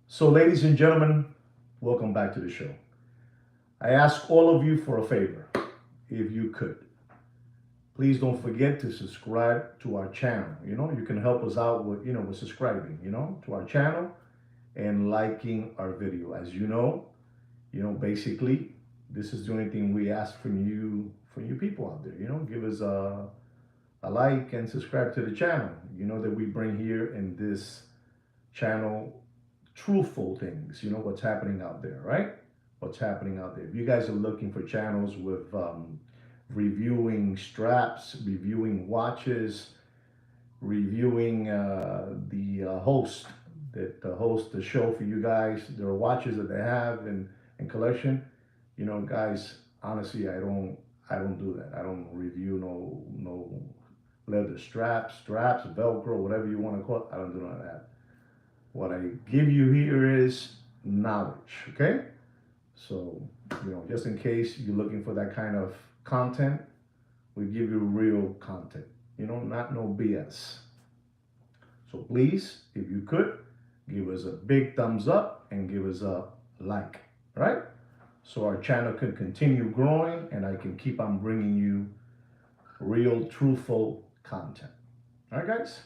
So, ladies and gentlemen, welcome back to the show. I ask all of you for a favor, if you could. Please don't forget to subscribe to our channel. You can help us out with subscribing, to our channel and liking our video. As basically, this is the only thing we ask from you people out there. Give us a like and subscribe to the channel. You know that we bring here in this channel truthful things, what's happening out there, right? What's happening out there. If you guys are looking for channels with reviewing straps, reviewing watches, reviewing the host that hosts the show for you guys, their watches that they have in collection, guys, honestly, I don't do that. I don't review no leather straps, Velcro, whatever you want to call it. I don't do none of that. What I give you here is knowledge, okay? So, just in case you're looking for that kind of content, we give you real content, not no BS. So please, if you could, give us a big thumbs up and give us a like, right? So our channel can continue growing and I can keep on bringing you real, truthful content. All right, guys?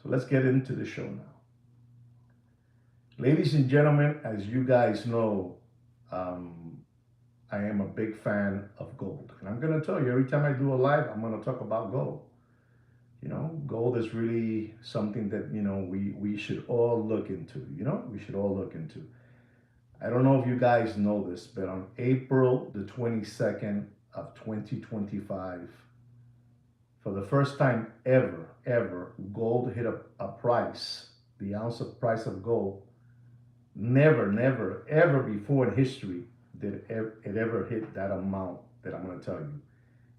So let's get into the show now. Ladies and gentlemen, as you guys know, I am a big fan of gold. And I'm going to tell you, every time I do a live, I'm going to talk about gold. Gold is really something that, we should all look into, we should all look into. I don't know if you guys know this, but on April the 22nd of 2025, for the first time ever, gold hit a price, the ounce of price of gold. Never, ever before in history did it ever hit that amount that I'm going to tell you.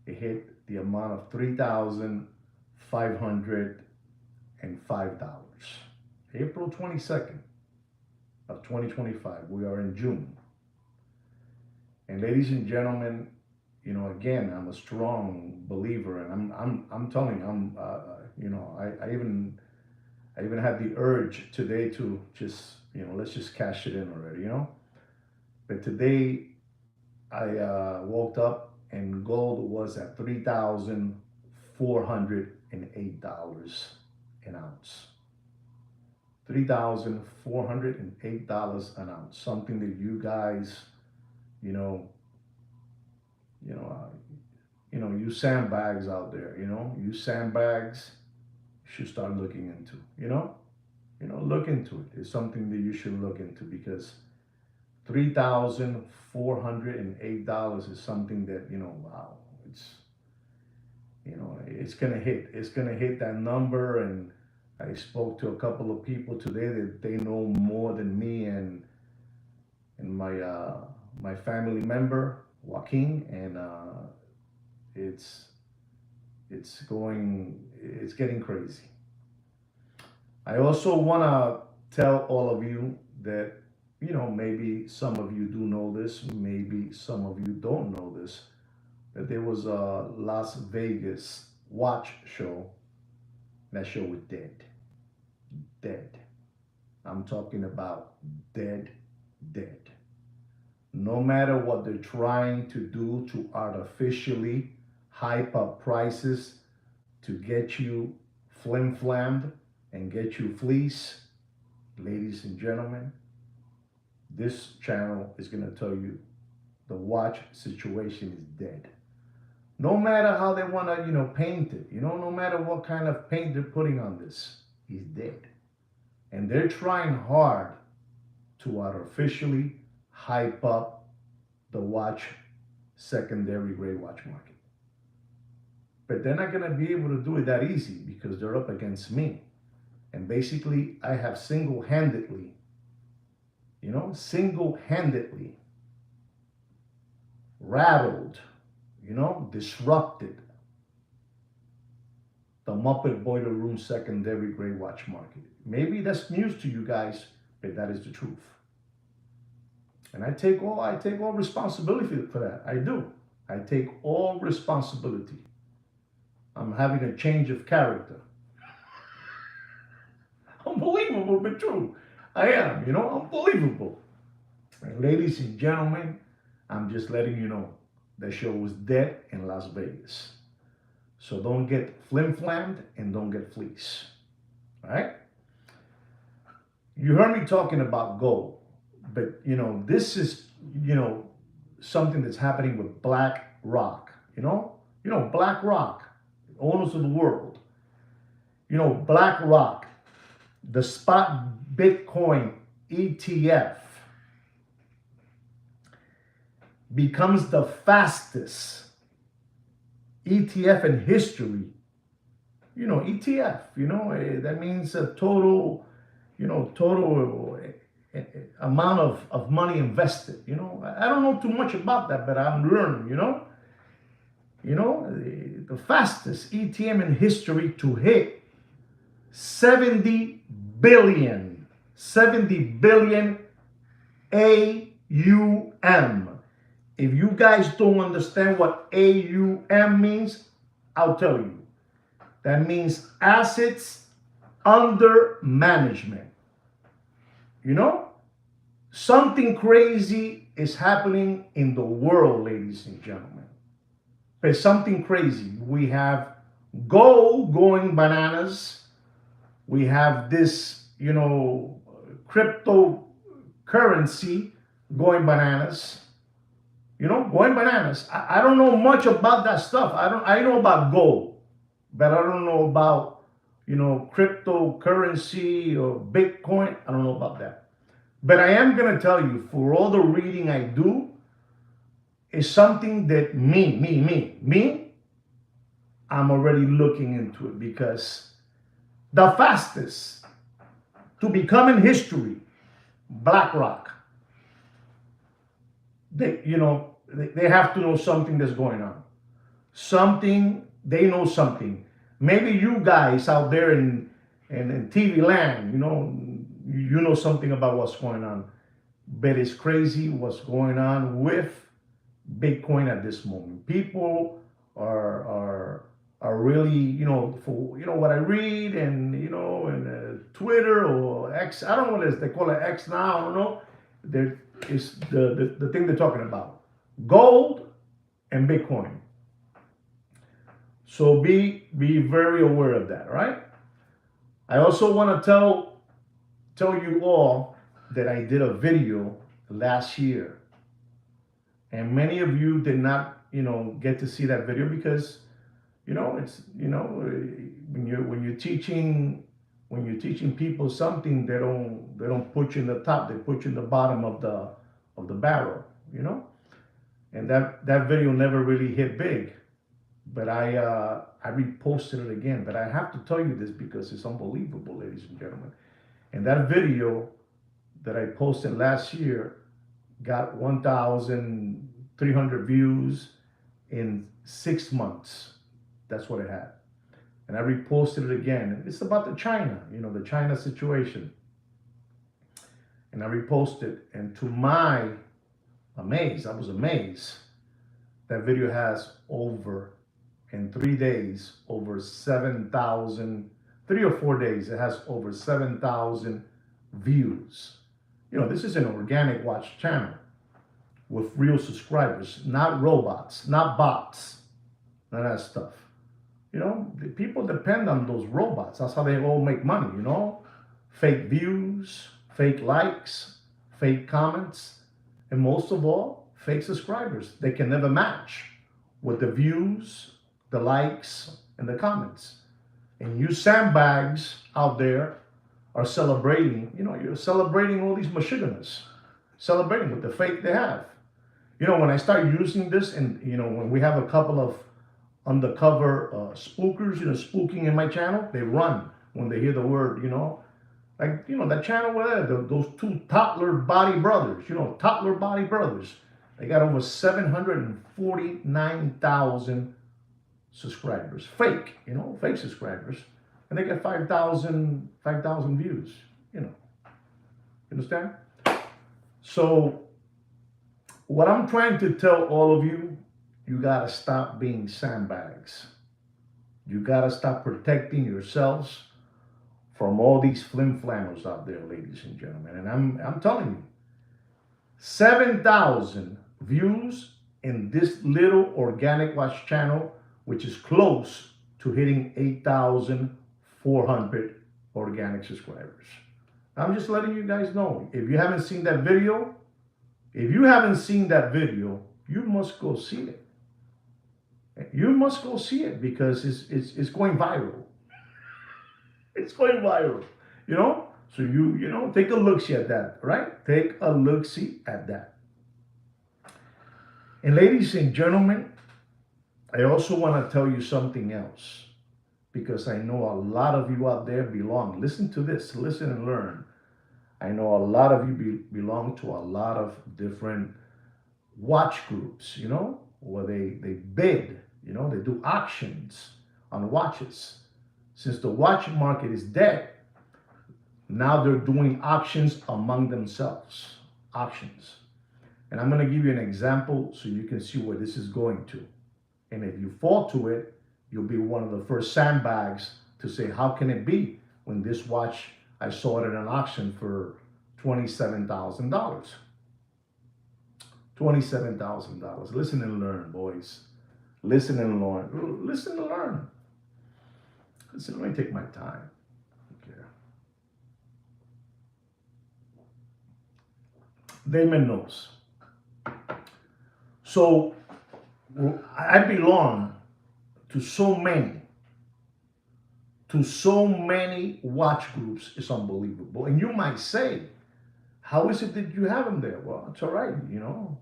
It hit the amount of $3,505. April 22nd of 2025. We are in June. And ladies and gentlemen, again, I'm a strong believer, and I'm telling you, I even had the urge today to just, let's just cash it in already, But today I woke up and gold was at $3,408 an ounce. $3,408 an ounce. Something that you guys, you sandbags out there, you sandbags should start looking into, look into it. It's something that you should look into because $3,408 is something that, wow, it's gonna hit. It's gonna hit that number. And I spoke to a couple of people today that they know more than me and my family member, Joaquin, and it's it's getting crazy. I also want to tell all of you that, maybe some of you do know this, maybe some of you don't know this, that there was a Las Vegas watch show. That show was dead. Dead. I'm talking about dead, dead. No matter what they're trying to do to artificially hype up prices to get you flim flammed and get you fleece, ladies and gentlemen, this channel is going to tell you the watch situation is dead. No matter how they want to, paint it, no matter what kind of paint they're putting on this, he's dead. And they're trying hard to artificially hype up the watch secondary gray watch market. But they're not going to be able to do it that easy because they're up against me. And basically, I have single-handedly rattled, disrupted the Muppet Boiler Room secondary gray watch market. Maybe that's news to you guys, but that is the truth. And I take all responsibility for that. I do. I take all responsibility. I'm having a change of character. Unbelievable, but true. I am, unbelievable. And ladies and gentlemen, I'm just letting you know the show was dead in Las Vegas. So don't get flim-flammed and don't get fleeced. All right? You heard me talking about gold, but this is something that's happening with BlackRock. BlackRock, owners of the world. BlackRock, the spot Bitcoin ETF, becomes the fastest ETF in history. ETF, that means a total amount of money invested. I don't know too much about that, but I'm learning. The fastest ETM in history to hit 70 billion AUM. If you guys don't understand what AUM means, I'll tell you. That means assets under management. Something crazy is happening in the world, ladies and gentlemen. But something crazy. We have gold going bananas. We have this, cryptocurrency going bananas. Going bananas. I don't know much about that stuff. I know about gold, but I don't know about cryptocurrency or Bitcoin. I don't know about that. But I am going to tell you, for all the reading I do, is something that me, I'm already looking into it, because the fastest to become in history, BlackRock, they have to know something that's going on. They know something. Maybe you guys out there in TV land, you know something about what's going on. But it's crazy what's going on with Bitcoin at this moment. People are really, for what I read and in Twitter or X, I don't know what it is. They call it X now. I don't know. There is the thing they're talking about: gold and Bitcoin. So be very aware of that, right? I also want to tell you all that I did a video last year, and many of you did not, get to see that video because, it's, when you're teaching people something, they don't put you in the top, they put you in the bottom of the barrel, and that video never really hit big. But I reposted it again. But I have to tell you this because it's unbelievable, ladies and gentlemen. And that video that I posted last year got 1,300 views in 6 months. That's what it had. And I reposted it again. It's about the Chyna, the Chyna situation. And I reposted, and to my amaze, I was amazed. That video has in 3 days, over 7,000, 3 or 4 days, it has over 7,000 views. This is an organic watch channel with real subscribers, not robots, not bots, none of that stuff. The people depend on those robots. That's how they all make money, fake views, fake likes, fake comments, and most of all, fake subscribers. They can never match with the views, the likes, and the comments. And you sandbags out there are celebrating, you're celebrating all these machiganas, celebrating with the fake they have. When I start using this, and when we have a couple of undercover spookers, spooking in my channel, they run when they hear the word, like, that channel where those two Toddler Body Brothers, Toddler Body Brothers, they got over 749,000 subscribers, fake subscribers, and they get 5,000 views, You understand? So what I'm trying to tell all of you, you gotta stop being sandbags. You gotta stop protecting yourselves from all these flim flammers out there, ladies and gentlemen. And I'm telling you, 7,000 views in this little organic watch channel, which is close to hitting 8,400 organic subscribers. I'm just letting you guys know. If you haven't seen that video, you must go see it. You must go see it because it's going viral. It's going viral, you know? So you know, take a look-see at that, right? Take a look-see at that. And ladies and gentlemen, I also want to tell you something else because I know a lot of you out there belong. Listen to this, listen and learn. I know a lot of you belong to a lot of different watch groups, you know, where they bid, you know, they do auctions on watches. Since the watch market is dead, now they're doing auctions among themselves, auctions. And I'm going to give you an example so you can see where this is going to. And if you fall to it, you'll be one of the first sandbags to say, how can it be when this watch, I saw it at an auction for $27,000. $27,000. Listen and learn, boys. Listen and learn. Listen and learn. Listen, let me take my time. Okay. Damon knows. So I belong to so many watch groups. It's unbelievable. And you might say, how is it that you have them there? Well, it's all right, you know.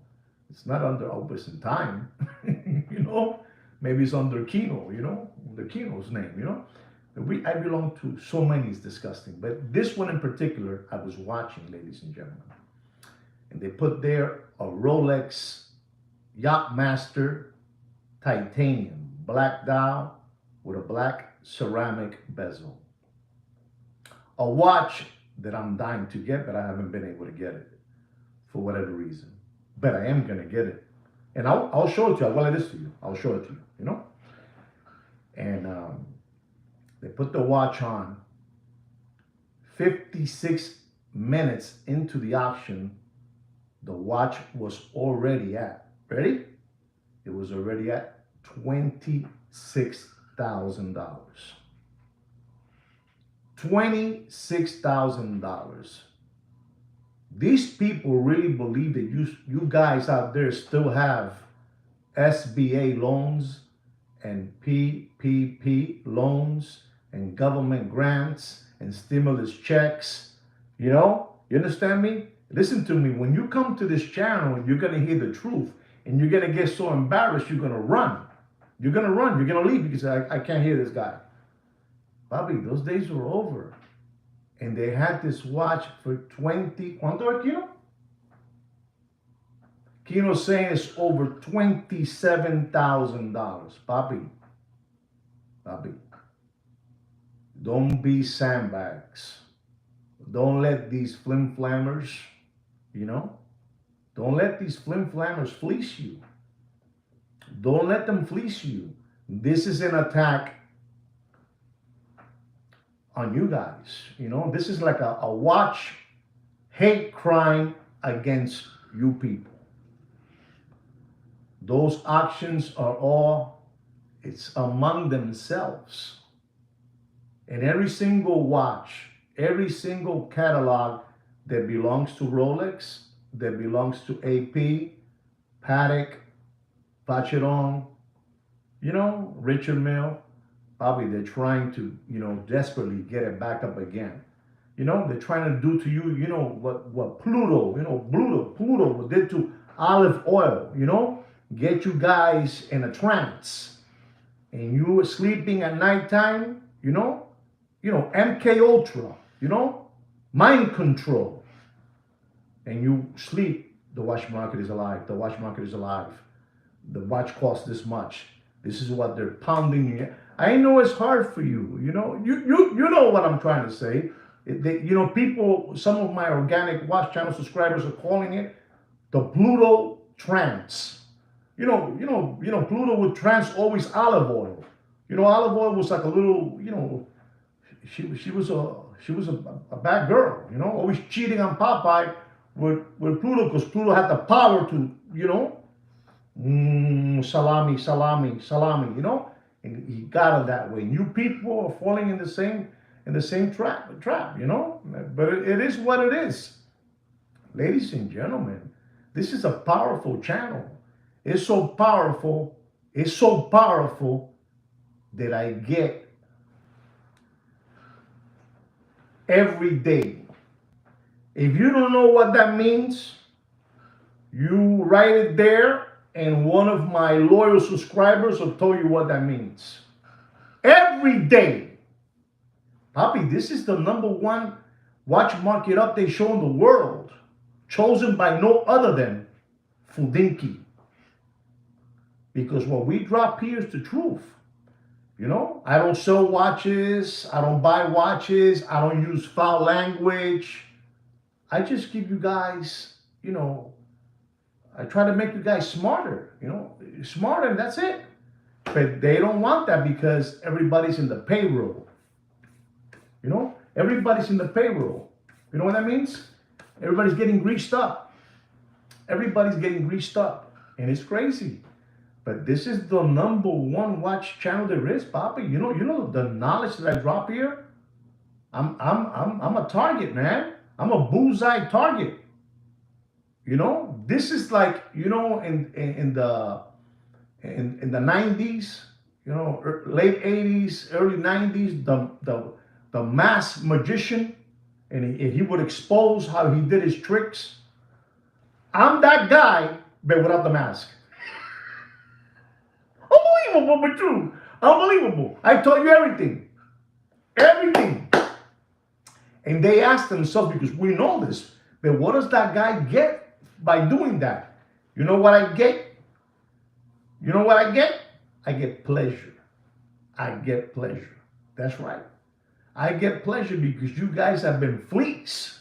It's not under Opus and Time, you know. Maybe it's under Kino, you know, under Kino's name, you know. I belong to so many, it's disgusting. But this one in particular, I was watching, ladies and gentlemen. And they put there a Rolex Yachtmaster titanium black dial with a black ceramic bezel. A watch that I'm dying to get, but I haven't been able to get it for whatever reason. But I am gonna get it. And I'll show it to you. I'll let this to you. I'll show it to you, you know? And they put the watch on. 56 minutes into the auction, the watch was already at, ready? It was already at $26,000. $26,000. These people really believe that you guys out there still have SBA loans and PPP loans and government grants and stimulus checks. You know, you understand me? Listen to me. When you come to this channel, you're going to hear the truth and you're going to get so embarrassed, you're going to run. You're going to run. You're going to leave because I can't hear this guy. Bobby, those days were over. And they had this watch for ¿cuánto era Kino? Kino's saying it's over $27,000. Bobby, don't be sandbags. Don't let these flim flammers, you know, don't let these flim flammers fleece you. Don't let them fleece you. This is an attack on you guys. You know, this is like a watch hate crime against you people. Those auctions are all, it's among themselves. And every single watch, every single catalog that belongs to Rolex, that belongs to AP, Patek, Vacheron, you know, Richard Mille, Bobby, they're trying to, you know, desperately get it back up again. You know, they're trying to do to you, you know, what Pluto, you know, Pluto did to olive oil, you know, get you guys in a trance. And you were sleeping at nighttime, you know, MK Ultra, you know, mind control. And you sleep, the watch market is alive. The watch market is alive. The watch costs this much. This is what they're pounding you. I know it's hard for you, you know. You know what I'm trying to say. You know, people, some of my organic watch channel subscribers are calling it the Pluto trance. You know, Pluto would trance always olive oil. You know, olive oil was like a little, you know, she was She was a bad girl, you know, always cheating on Popeye with Pluto because Pluto had the power to, you know, salami, salami, salami, you know, and he got her that way. New people are falling in the same trap, you know. But it is what it is, ladies and gentlemen. This is a powerful channel. It's so powerful. It's so powerful that I get every day. If you don't know what that means, you write it there, and one of my loyal subscribers will tell you what that means. Every day. Papi, this is the #1 watch market update show in the world, chosen by no other than Fudinki. Because what we drop here is the truth. You know, I don't sell watches, I don't buy watches, I don't use foul language. I just give you guys, you know, I try to make you guys smarter, you know, smarter, and that's it. But they don't want that because everybody's in the payroll. You know, everybody's in the payroll. You know what that means? Everybody's getting greased up. Everybody's getting greased up, and it's crazy. But this is the #1 watch channel there is, Papa. You know the knowledge that I drop here. I'm a target, man. I'm a bullseye target. You know, this is like, you know, in the 90s, you know, late 80s, early 90s, the masked magician, and he would expose how he did his tricks. I'm that guy, but without the mask. Unbelievable, but true. Unbelievable. I told you everything. Everything. And they ask themselves, because we know this, but what does that guy get by doing that? You know what I get? You know what I get? I get pleasure. I get pleasure. That's right. I get pleasure because you guys have been fleeced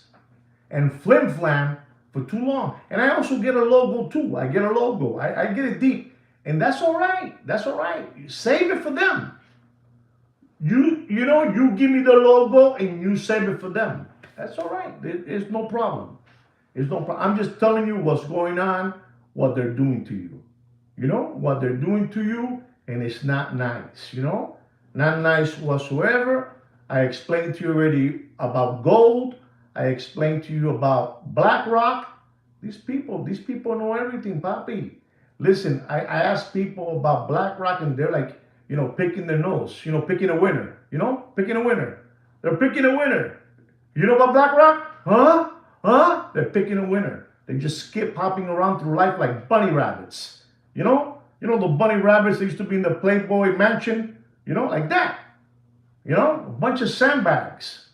and flim-flam for too long. And I also get a logo too. I get a logo. I get it deep. And that's all right. That's all right. Save it for them. You know, you give me the logo and you save it for them. That's all right. It's no problem. It's no problem. I'm just telling you what's going on, what they're doing to you. You know, what they're doing to you, and it's not nice, you know? Not nice whatsoever. I explained to you already about gold. I explained to you about BlackRock. These people know everything, Papi. Listen, I ask people about BlackRock, and they're like, you know, picking their nose, you know, picking a winner, you know, picking a winner. They're picking a winner. You know about BlackRock? Huh? Huh? They're picking a winner. They just skip hopping around through life like bunny rabbits. You know the bunny rabbits that used to be in the Playboy mansion, you know, like that. You know, a bunch of sandbags.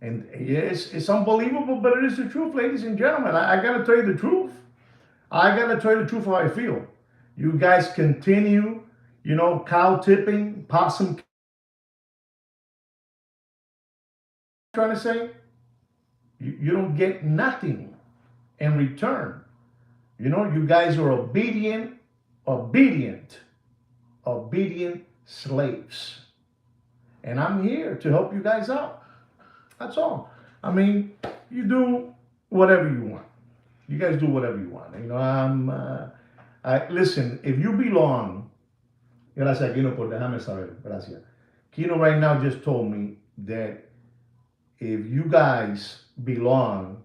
And it's unbelievable, but it is the truth, ladies and gentlemen. I got to tell you the truth. I got to tell you the truth how I feel. You guys continue, you know, cow tipping, possum. Trying to say, you don't get nothing in return. You know, you guys are obedient slaves. And I'm here to help you guys out. That's all. I mean, you do whatever you want. You guys do whatever you want. You know, listen, if you belong, gracias, Kino, por dejarme saber. Gracias. Kino right now just told me that if you guys belong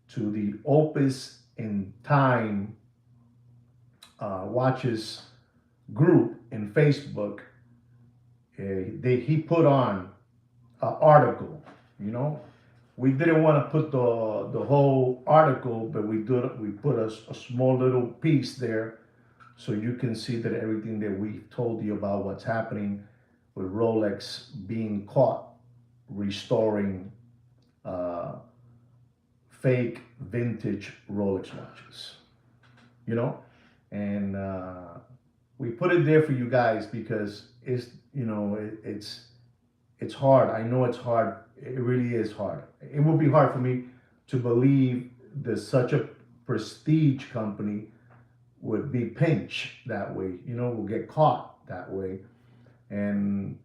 to the Opus in Time Watches group in Facebook, he put on an article. You know, we didn't want to put the whole article, but we put a small little piece there, so you can see that everything that we told you about what's happening with Rolex being caught restoring fake vintage Rolex watches. You know, and we put it there for you guys because it's, you know, it's hard. I know it's hard. It really is hard. It would be hard for me to believe that such a prestige company would be pinched that way, you know, will get caught that way. And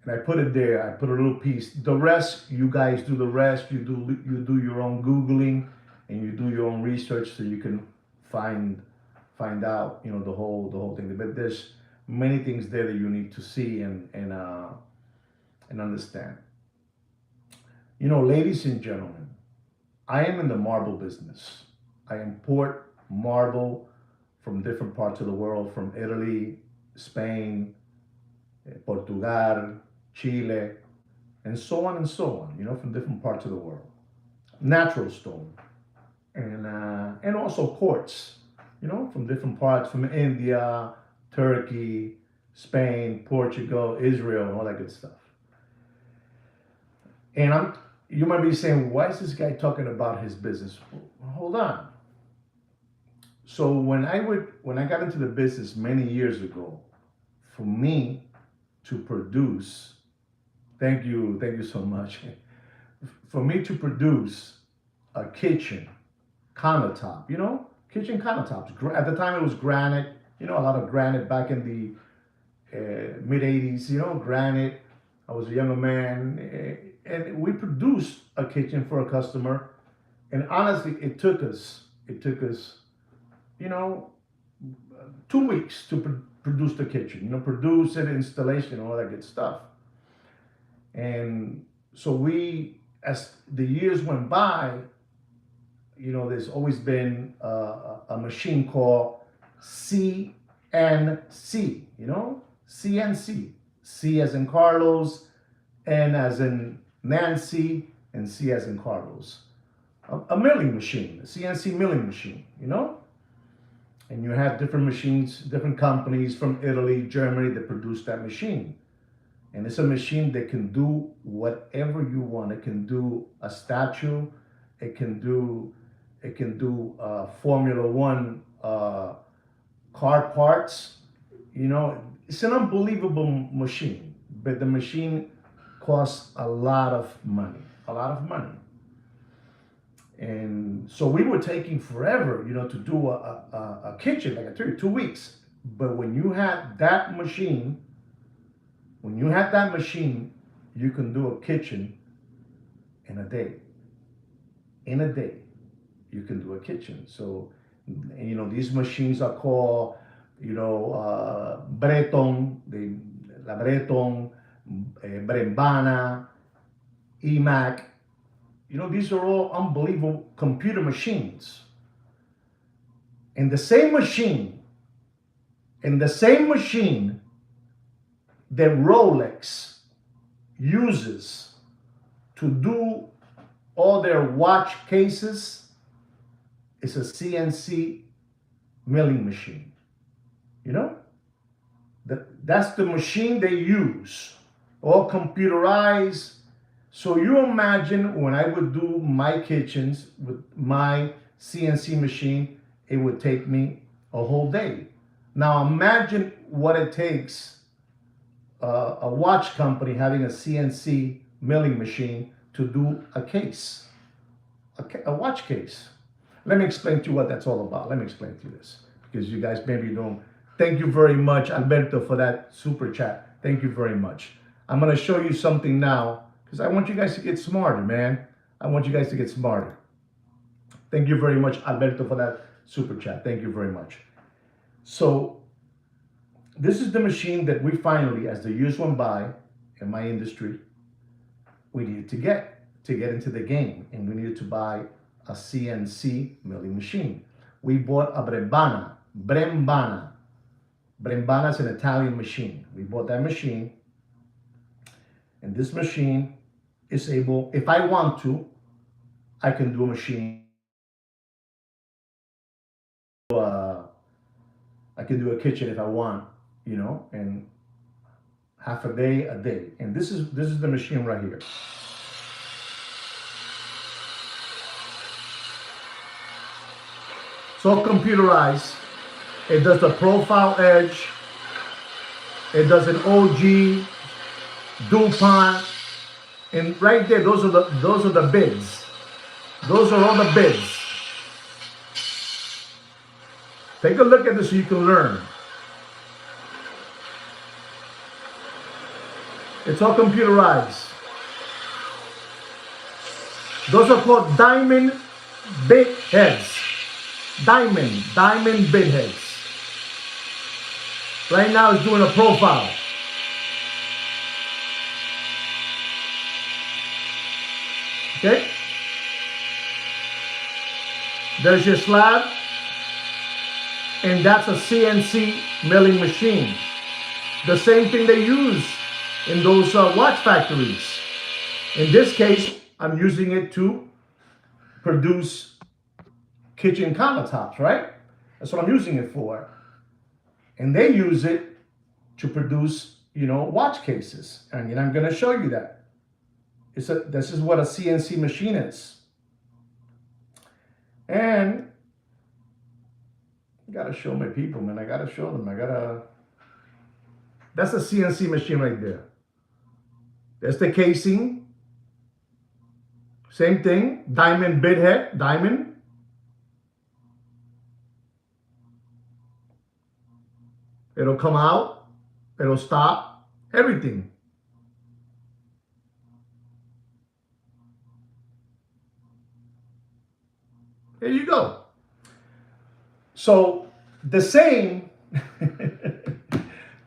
and I put it there. I put a little piece. The rest, you guys do the rest. You do your own googling, and you do your own research so you can find find out the whole thing. But there's many things there that you need to see and understand. Ladies and gentlemen, I am in the marble business. I import marble from different parts of the world, from Italy, Spain, Portugal, Chile, and so on and so on, from different parts of the world. Natural stone. And also quartz, from different parts, from India, Turkey, Spain, Portugal, Israel, and all that good stuff. And you might be saying, why is this guy talking about his business? Well, hold on. So when I got into the business many years ago, for me to produce, thank you so much. For me to produce a kitchen countertop, kitchen countertops. At the time it was granite, a lot of granite back in the mid 80s, granite. I was a younger man, and we produced a kitchen for a customer. And honestly, it took us, you know, 2 weeks to produce the kitchen, produce it, installation, all that good stuff. And so as the years went by, there's always been a machine called CNC, CNC. C as in Carlos, N as in Nancy, and C as in Carlos. A milling machine, a CNC milling machine, And you have different machines, different companies from Italy, Germany that produce that machine. And it's a machine that can do whatever you want. It can do a statue. It can do Formula One car parts. It's an unbelievable machine, but the machine costs a lot of money, And so we were taking forever, to do a kitchen, like I told you, 2 weeks. But when you had that machine, you can do a kitchen in a day. In a day, you can do a kitchen. So, these machines are called, Breton, la Breton, Brembana, EMAC. These are all unbelievable computer machines. And the same machine that Rolex uses to do all their watch cases is a CNC milling machine. That's the machine they use, all computerized. So you imagine when I would do my kitchens with my CNC machine, it would take me a whole day. Now imagine what it takes a watch company having a CNC milling machine to do a case, a watch case. Let me explain to you what that's all about. Let me explain to you this, because you guys maybe don't. Thank you very much, Alberto, for that super chat. Thank you very much. I'm going to show you something now, because I want you guys to get smarter, man. I want you guys to get smarter. Thank you very much, Alberto, for that super chat. Thank you very much. So this is the machine that we finally, as the years went by in my industry, we needed to get into the game, and we needed to buy a CNC milling machine. We bought a Brembana. Brembana is an Italian machine. We bought that machine, and this machine is able, if I want to, I can do a machine. I can do a kitchen if I want, and half a day. And this is the machine right here. It's all computerized. It does the profile edge. It does an OG, DuPont, and right there, those are the bids. Those are all the bids. Take a look at this so you can learn. It's all computerized. Those are called diamond bit heads. Diamond bit heads. Right now it's doing a profile. Okay? There's your slab. And that's a CNC milling machine. The same thing they use in those watch factories. In this case, I'm using it to produce kitchen countertops, right? That's what I'm using it for. And they use it to produce, watch cases. And I'm going to show you that. This is what a CNC machine is. And I gotta show my people, man. I gotta show them. That's a CNC machine right there. That's the casing. Same thing. Diamond bit head. Diamond. It'll come out. It'll stop. Everything. There you go. So the same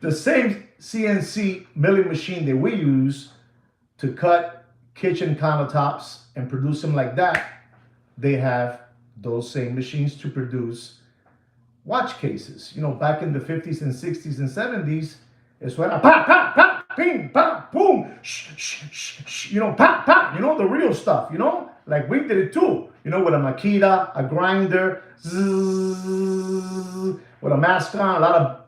CNC milling machine that we use to cut kitchen countertops and produce them like that, they have those same machines to produce watch cases. Back in the 50s and 60s and 70s, it's when pa pa pa, ping pa boom, pa pa. The real stuff. Like we did it too. With a Makita, a grinder, zzz, with a mask on, a lot of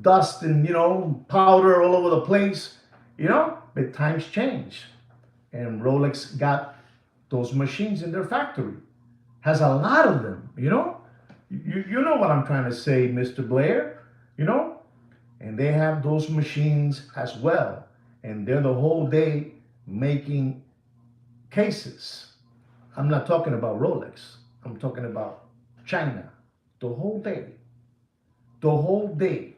dust and powder all over the place. But times change, and Rolex got those machines in their factory. Has a lot of them. You know what I'm trying to say, Mr. Blair. And they have those machines as well, and they're the whole day making cases. I'm not talking about Rolex. I'm talking about Chyna. The whole day. The whole day.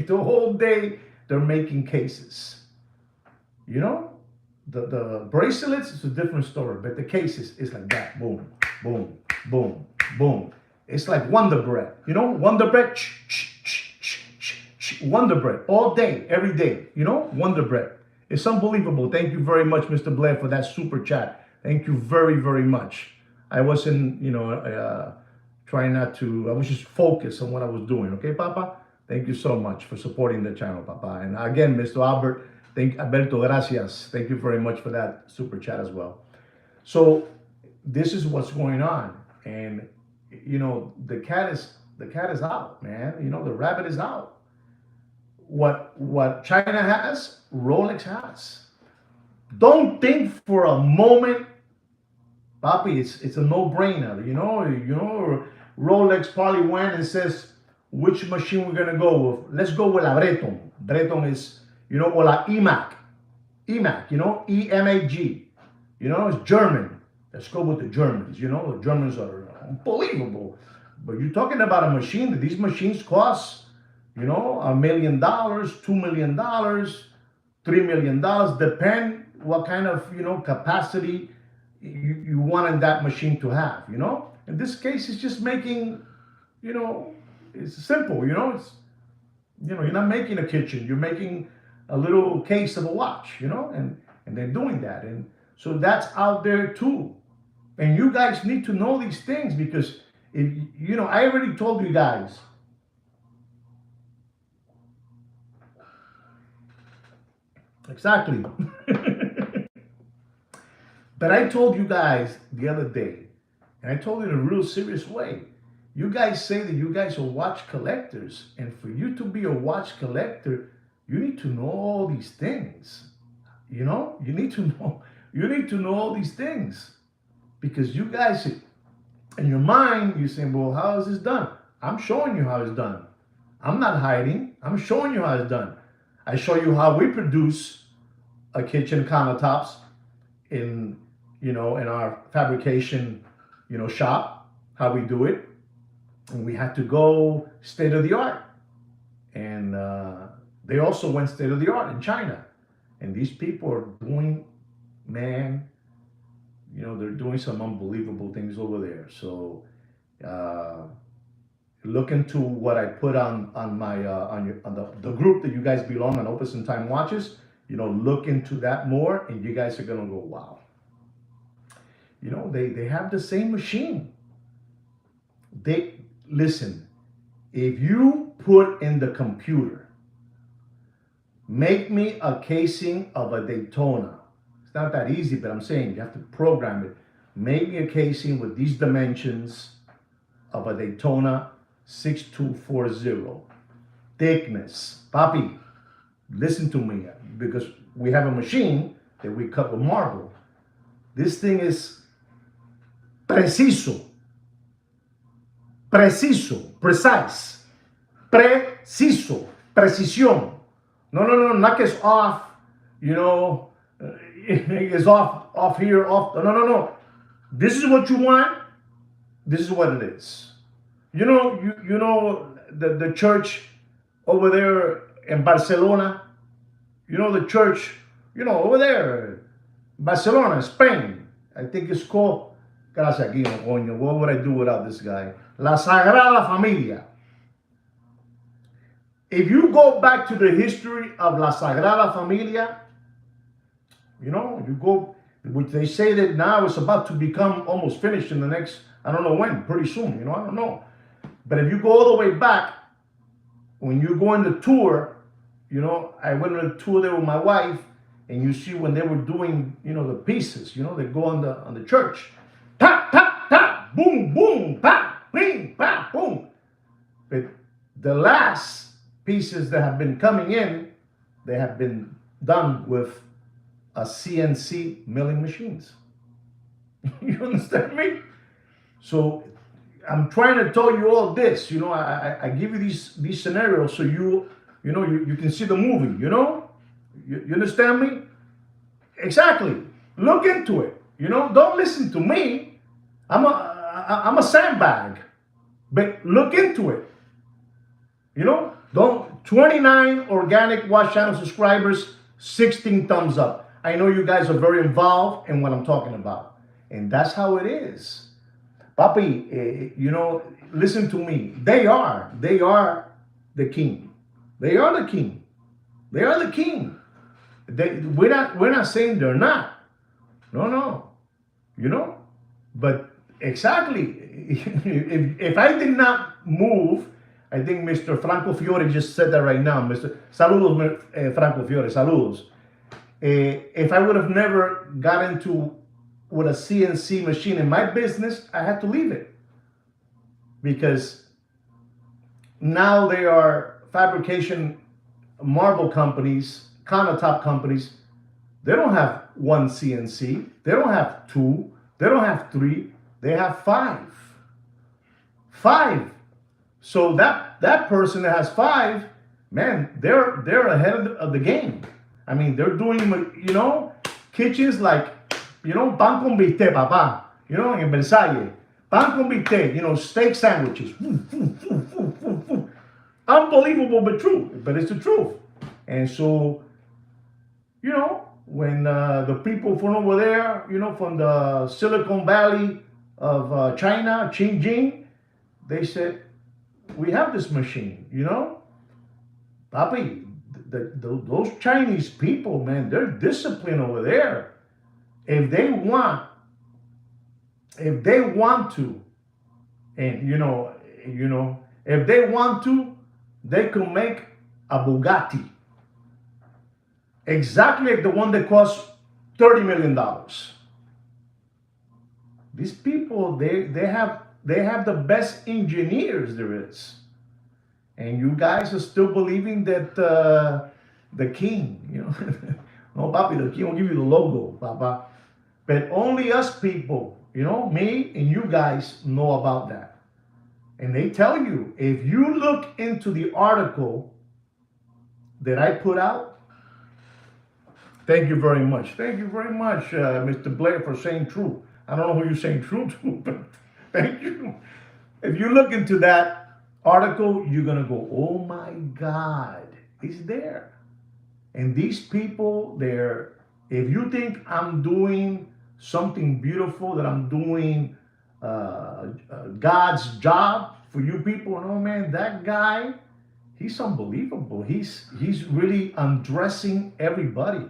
The whole day they're making cases. The bracelets is a different story, but the cases is like that. Boom, boom, boom, boom. It's like Wonder Bread. Wonder Bread. Wonder Bread. All day, every day. Wonder Bread. It's unbelievable. Thank you very much, Mr. Blair, for that super chat. Thank you very, very much. I wasn't, trying not to, I was just focused on what I was doing. Okay, Papa? Thank you so much for supporting the channel, Papa. And again, Mr. Albert, Alberto, gracias. Thank you very much for that super chat as well. So this is what's going on. And, the cat is out, man. The rabbit is out. What Chyna has, Rolex has. Don't think for a moment, Papi, it's a no-brainer. Rolex probably went and says, which machine we're gonna go with. Let's go with la Breton. Breton is, or la EMAG. EMAG, EMAG. It's German. Let's go with the Germans. The Germans are unbelievable. But you're talking about a machine that these machines cost, $1 million, $2 million, $3 million, depend what kind of, capacity you want in that machine to have, In this case, it's just making, it's simple, it's, you're not making a kitchen, you're making a little case of a watch, and they're doing that. And so that's out there too. And you guys need to know these things because, if, I already told you guys, exactly. But I told you guys the other day, and I told you in a real serious way, you guys say that you guys are watch collectors, and for you to be a watch collector, you need to know all these things. You need to know all these things. Because you guys, in your mind, you're saying, well, how is this done? I'm showing you how it's done. I'm not hiding. I'm showing you how it's done. I show you how we produce a kitchen countertops in our fabrication, shop, how we do it. And we had to go state of the art. And They also went state of the art in China. And these people are doing, man, they're doing some unbelievable things over there. So uh, look into what I put on my on the group that you guys belong on Opus and Time Watches. Look into that more, and you guys are gonna go, wow. They have the same machine. They listen. If you put in the computer, make me a casing of a Daytona. It's not that easy, but I'm saying you have to program it. Make me a casing with these dimensions of a Daytona 6240. Thickness. Papi, listen to me, because we have a machine that we cut with marble. This thing is preciso. Preciso. Precise. Preciso. Precision. No, not que it's off, it's off here, off. No. This is what you want. This is what it is. The church over there in Barcelona. The church, over there, Barcelona, Spain. I think it's called. Gracias, Guillermo, coño. What would I do without this guy? La Sagrada Familia. If you go back to the history of La Sagrada Familia, you go, which they say that now it's about to become almost finished in the next, I don't know when, pretty soon, I don't know. But if you go all the way back, when you go on the tour, I went on a tour there with my wife, and you see when they were doing, the pieces, they go on the church. Ta, ta, ta, boom, boom, pa, bing, pa, boom. But the last pieces that have been coming in, they have been done with a CNC milling machines. You understand me? So I'm trying to tell you all this. I give you these scenarios so you can see the movie. You understand me? Exactly. Look into it. Don't listen to me. I'm a sandbag, but look into it. Don't 29 organic watch channel subscribers, 16 thumbs up. I know you guys are very involved in what I'm talking about, and that's how it is. Papi, listen to me. They are the king. They are the king. They are the king. We're not saying they're not. No. But exactly, if I did not move, I think Mr. Franco Fiore just said that right now. Saludos, Franco Fiore, saludos. If I would have never got into with a CNC machine in my business, I had to leave it. Because now they are fabrication marble companies, countertop companies. They don't have one CNC. They don't have two. They don't have three. They have five. So that person that has five, man, they're ahead of the game. I mean, they're doing, kitchens like, pan con bistec, papá, in Versailles. Pan con bistec, steak sandwiches. Unbelievable, but true. But it's the truth. And so, when the people from over there, from the Silicon Valley of China, Xinjiang, they said, we have this machine, Papi, those Chinese people, man, they're disciplined over there. If they want to, and if they want to, they can make a Bugatti. Exactly like the one that costs $30 million. These people, they have the best engineers there is. And you guys are still believing that the king, no, papi, the king will give you the logo, papa. But only us people, me and you guys know about that. And they tell you, if you look into the article that I put out, thank you very much. Thank you very much, Mr. Blair, for saying true. I don't know who you're saying true to, but thank you. If you look into that article, you're going to go, oh my God. It's there. And these people, they're, if you think I'm doing something beautiful, that I'm doing God's job for you people, no man, that guy, he's unbelievable. He's really undressing everybody.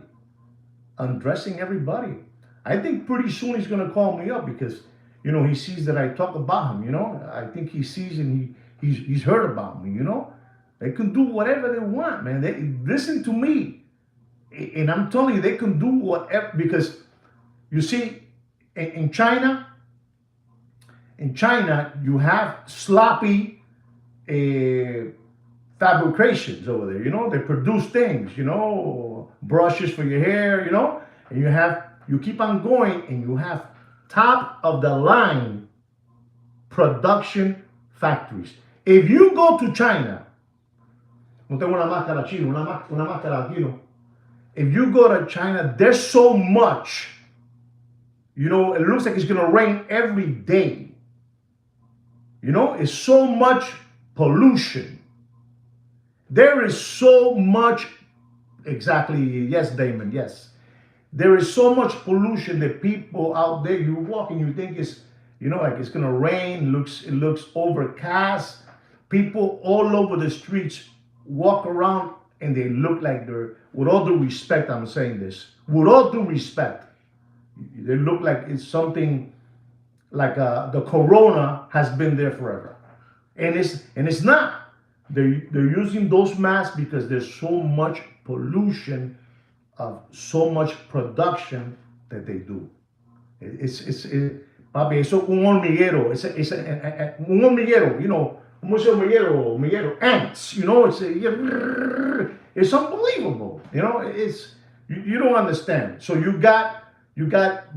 I think pretty soon he's gonna call me up because he sees that I talk about him. I think he sees and he's heard about me. They can do whatever they want, man. They listen to me, and I'm telling you, they can do whatever because you see, in China, you have sloppy uh, fabrications over there. They produce things. Brushes for your hair. And you keep on going, and you have top of the line production factories. If you go to China, no tengo una máscara chino, una máscara chino. If you go to China, there's so much. It looks like it's gonna rain every day. It's so much pollution. There is so much, exactly, yes, Damon, yes. There is so much pollution that people out there, you walk and you think it's, like it's gonna rain, it looks overcast. People all over the streets walk around and they look like they're, with all due respect, I'm saying this, with all due respect, they look like it's something like the corona has been there forever. And it's not. They're using those masks because there's so much pollution of so much production that they do. Papi, eso un hormiguero, un hormiguero, como ese hormiguero, ants, it's unbelievable, you don't understand. So you got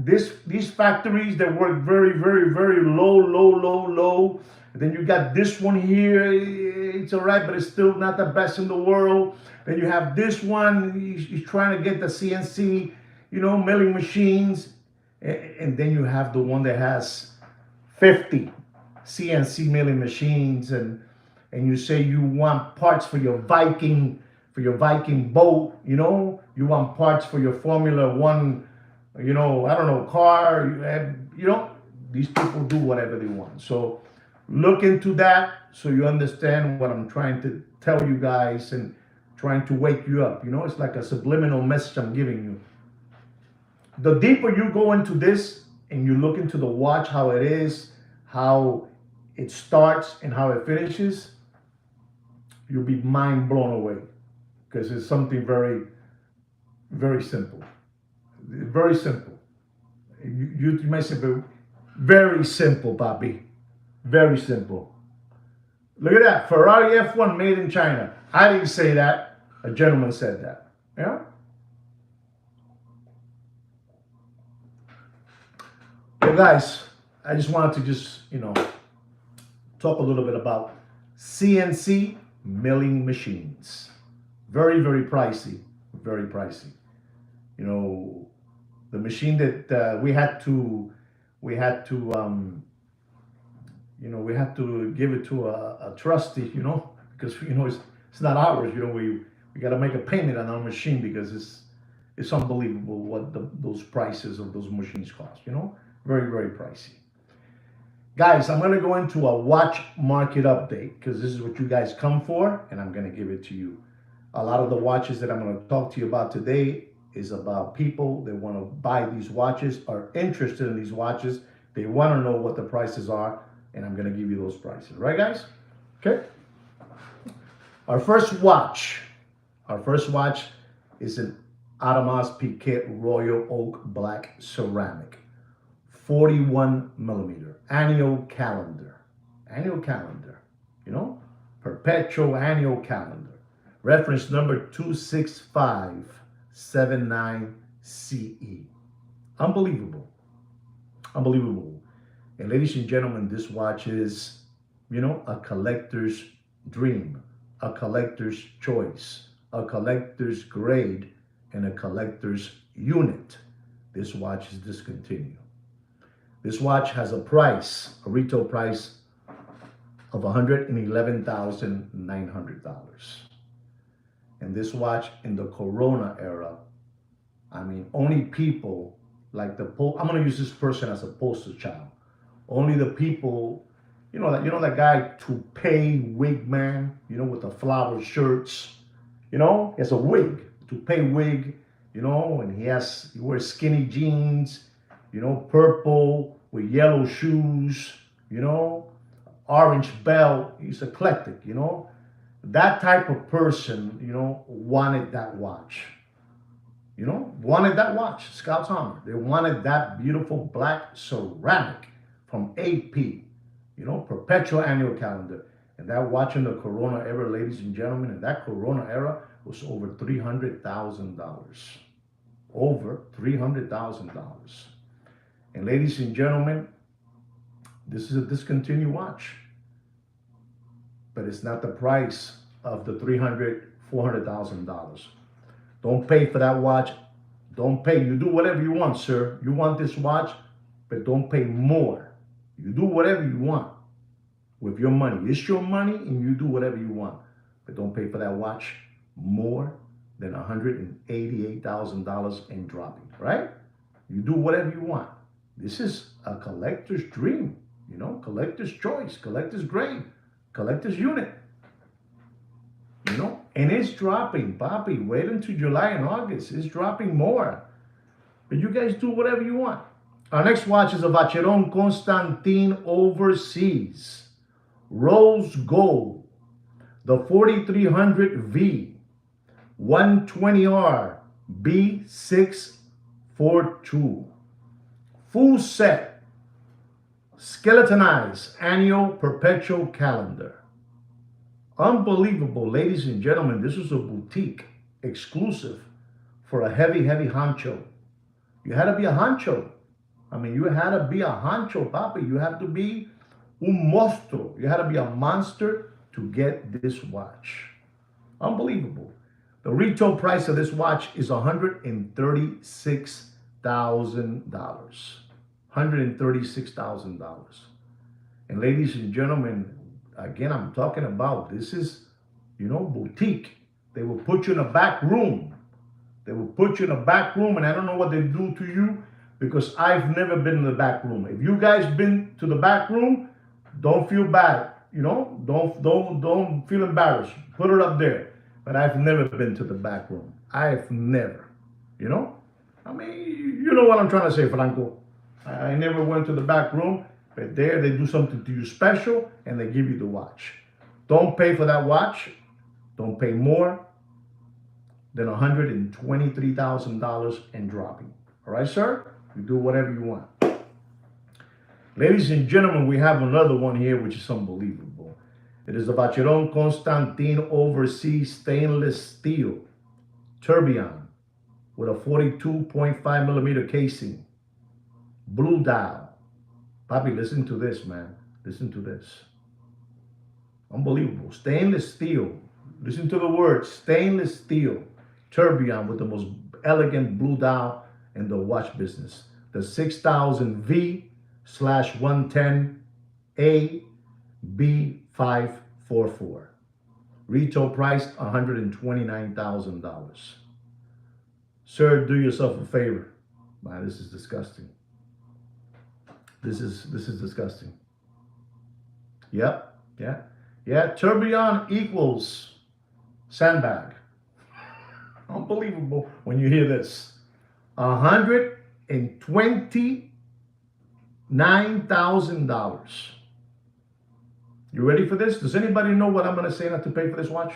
these factories that work very, very, very low. And then you got this one here, it's all right, but it's still not the best in the world. Then you have this one, he's trying to get the CNC, milling machines. And then you have the one that has 50 CNC milling machines, and you say you want parts for your Viking boat, you want parts for your Formula One, I don't know, car, these people do whatever they want. So look into that so you understand what I'm trying to tell you guys and trying to wake you up. It's like a subliminal message I'm giving you. The deeper you go into this and you look into the watch, how it is, how it starts and how it finishes, you'll be mind blown away because it's something very, very simple. Very simple. You may say, but very simple, Papi. Very simple. Look at that. Ferrari F1 made in China. I didn't say that. A gentleman said that. Yeah? Well, guys, I just wanted to just, talk a little bit about CNC milling machines. Very, very pricey. Very pricey. The machine that we had to give it to a trustee, because it's not ours. We got to make a payment on our machine because it's unbelievable what those prices of those machines cost. Very, very pricey. Guys, I'm going to go into a watch market update because this is what you guys come for, and I'm going to give it to you. A lot of the watches that I'm going to talk to you about today is about people that want to buy these watches, are interested in these watches. They want to know what the prices are, and I'm going to give you those prices. Right, guys? Okay. Our first watch is an Audemars Piguet Royal Oak Black Ceramic, 41 millimeter, annual calendar, perpetual annual calendar. Reference number 26579CE. Unbelievable. And ladies and gentlemen, this watch is, a collector's dream, a collector's choice, a collector's grade, and a collector's unit. This watch is discontinued. This watch has a retail price of $111,900. And this watch in the Corona era, I mean, only people like I'm gonna use this person as a poster child. Only the people, that guy Toupee wig man, with the flower shirts, he has a wig, Toupee wig, and he wears skinny jeans, purple with yellow shoes, you know, orange belt. He's eclectic. That type of person, wanted that watch. Wanted that watch, Scout's Honor. They wanted that beautiful black ceramic from AP, perpetual annual calendar. And that watch in the Corona era, ladies and gentlemen, in that Corona era was over $300,000. Over $300,000. And ladies and gentlemen, this is a discontinued watch. But it's not the price of the $400,000. Don't pay for that watch. Don't pay. You do whatever you want, sir. You want this watch, but don't pay more. You do whatever you want with your money. It's your money, and you do whatever you want. But don't pay for that watch more than $188,000 and dropping, right? You do whatever you want. This is a collector's dream, collector's choice, collector's grade, collector's unit. And it's dropping, Bobby. Wait until July and August. It's dropping more. But you guys do whatever you want. Our next watch is a Vacheron Constantin Overseas. Rose Gold. The 4300V. 120R. B642. Full set. Skeletonized annual perpetual calendar. Unbelievable, ladies and gentlemen. This is a boutique exclusive for a heavy honcho. You had to be a honcho. You had to be a honcho, papi. You have to be un monstruo. You had to be a monster to get this watch. Unbelievable. The retail price of this watch is $136,000. $136,000. And ladies and gentlemen, again, I'm talking about, this is, boutique. They will put you in a back room. They will put you in a back room, and I don't know what they do to you because I've never been in the back room. If you guys been to the back room, don't feel bad. Don't feel embarrassed. Put it up there. But I've never been to the back room. I've never. You know what I'm trying to say, Franco. I never went to the back room. But there they do something to you special and they give you the watch. Don't pay for that watch. Don't pay more than $123,000 and dropping. All right, sir? You do whatever you want. Ladies and gentlemen, we have another one here which is unbelievable. It is the Vacheron Constantin Overseas Stainless Steel Tourbillon with a 42.5 millimeter casing. Blue dial. Papi, listen to this, man. Listen to this. Unbelievable. Stainless steel. Listen to the word. Stainless steel. Tourbillon with the most elegant blue dial in the watch business. The 6000V/110 AB544. Retail price $129,000. Sir, do yourself a favor. Man, this is disgusting. This is disgusting. Yep. Yeah. Tourbillon equals sandbag. Unbelievable when you hear this. $129,000. You ready for this? Does anybody know what I'm going to say not to pay for this watch?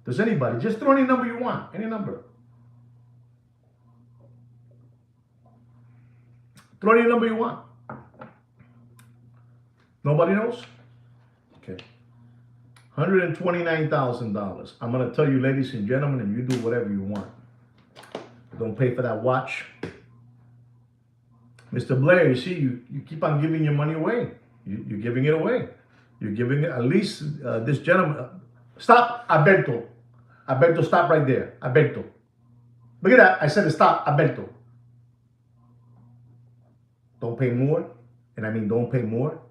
Does anybody? Just throw any number you want. Any number. Throw any number you want. Nobody knows? Okay. $129,000. I'm going to tell you, ladies and gentlemen, and you do whatever you want. Don't pay for that watch. Mr. Blair, you see, you keep on giving your money away. You're giving it away. You're giving it, at least this gentleman. Stop, Alberto. Alberto, stop right there. Alberto. Look at that. I said stop, Alberto. Don't pay more, and I mean don't pay more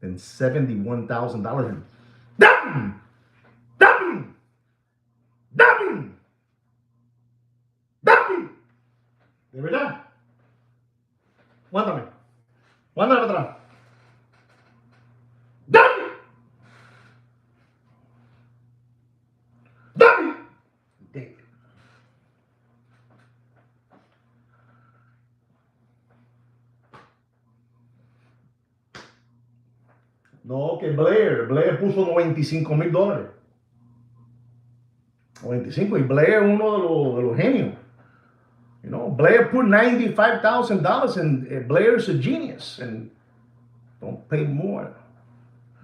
than $71,000. Dumb! Mándame. Mándame para atrás. ¡Dame! ¡Dame! No, que Blair puso $95,000. 95, y Blair es uno de los genios. You know, Blair put $95,000 and Blair is a genius and don't pay more.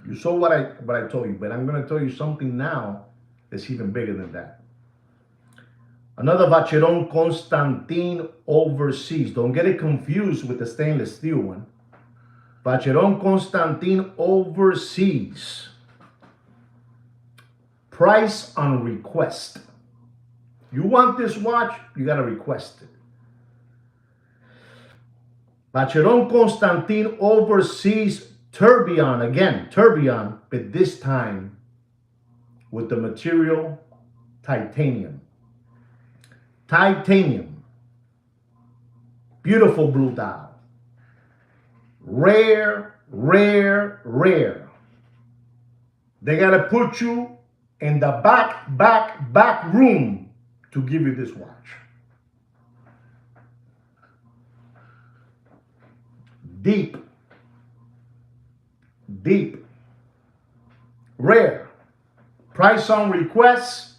You saw what I told you, but I'm going to tell you something now that's even bigger than that. Another Vacheron Constantin overseas. Don't get it confused with the stainless steel one. Vacheron Constantin overseas. Price on request. You want this watch, you got to request it. Vacheron Constantin overseas tourbillon, again, tourbillon, but this time with the material titanium. Titanium. Beautiful blue dial. Rare, rare, rare. They got to put you in the back room to give you this watch. Deep. Deep. Rare. Price on request.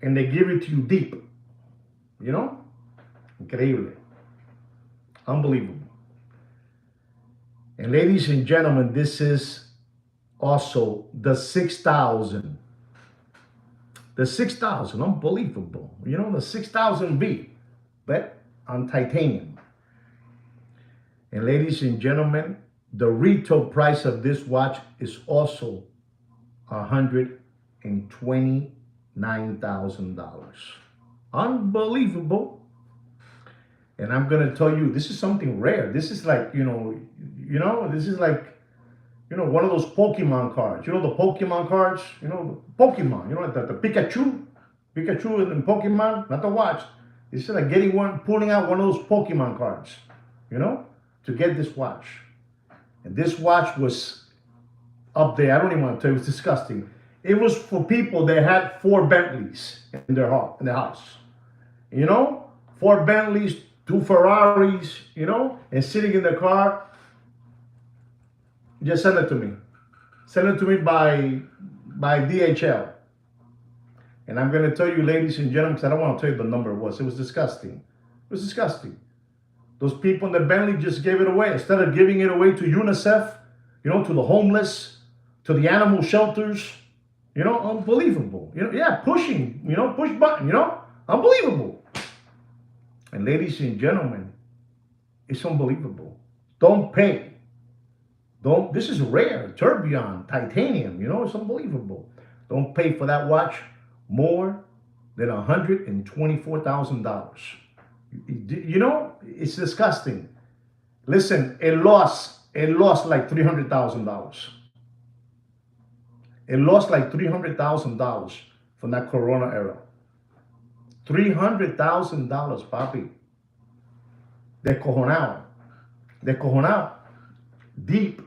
And they give it to you deep. You know? Increíble. Unbelievable. And ladies and gentlemen, this is also the 6,000. The 6,000, unbelievable. You know, the 6,000V, but on titanium. And ladies and gentlemen, the retail price of this watch is also $129,000. Unbelievable. And I'm going to tell you, this is something rare. This is like, this is like, one of those Pokemon cards. You know the Pokemon cards? You know, Pokemon. You know, the Pikachu and Pokemon, not the watch. It's like pulling out one of those Pokemon cards, to get this watch. And this watch was up there. I don't even want to tell you, it was disgusting. It was for people that had 4 Bentleys in their house. 4 Bentleys, 2 Ferraris, and sitting in the car. Just send it to me. Send it to me by DHL. And I'm going to tell you, ladies and gentlemen, because I don't want to tell you the number it was. It was disgusting. It was disgusting. Those people in the Bentley just gave it away. Instead of giving it away to UNICEF, to the homeless, to the animal shelters, unbelievable. Pushing, push button, unbelievable. And ladies and gentlemen, it's unbelievable. Don't pay. This is rare, tourbillon, titanium, it's unbelievable. Don't pay for that watch more than $124,000. It's disgusting. Listen, it lost like $300,000. It lost like $300,000 from that Corona era. $300,000, papi. Descojonado. Deep.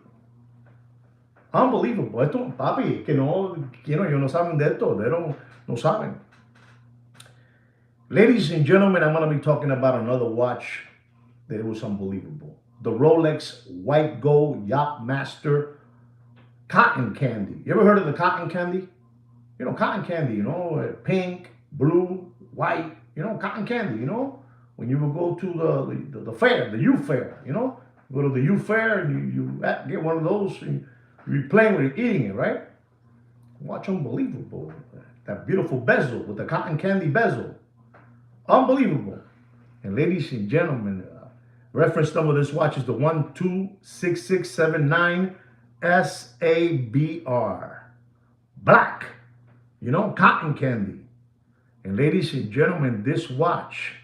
Unbelievable. Esto, papi, que no, ellos no saben de esto. They no saben. Ladies and gentlemen, I'm going to be talking about another watch that it was unbelievable. The Rolex White Gold Yachtmaster Cotton Candy. You ever heard of the cotton candy? Cotton candy, pink, blue, white, cotton candy, when you would go to the fair, the youth fair, go to the youth fair and you get one of those and you're playing with it, eating it, right? Watch, unbelievable. That beautiful bezel with the cotton candy bezel. Unbelievable. And ladies and gentlemen, reference number of this watch is the 126679 SABR. Black. Cotton candy. And ladies and gentlemen, this watch,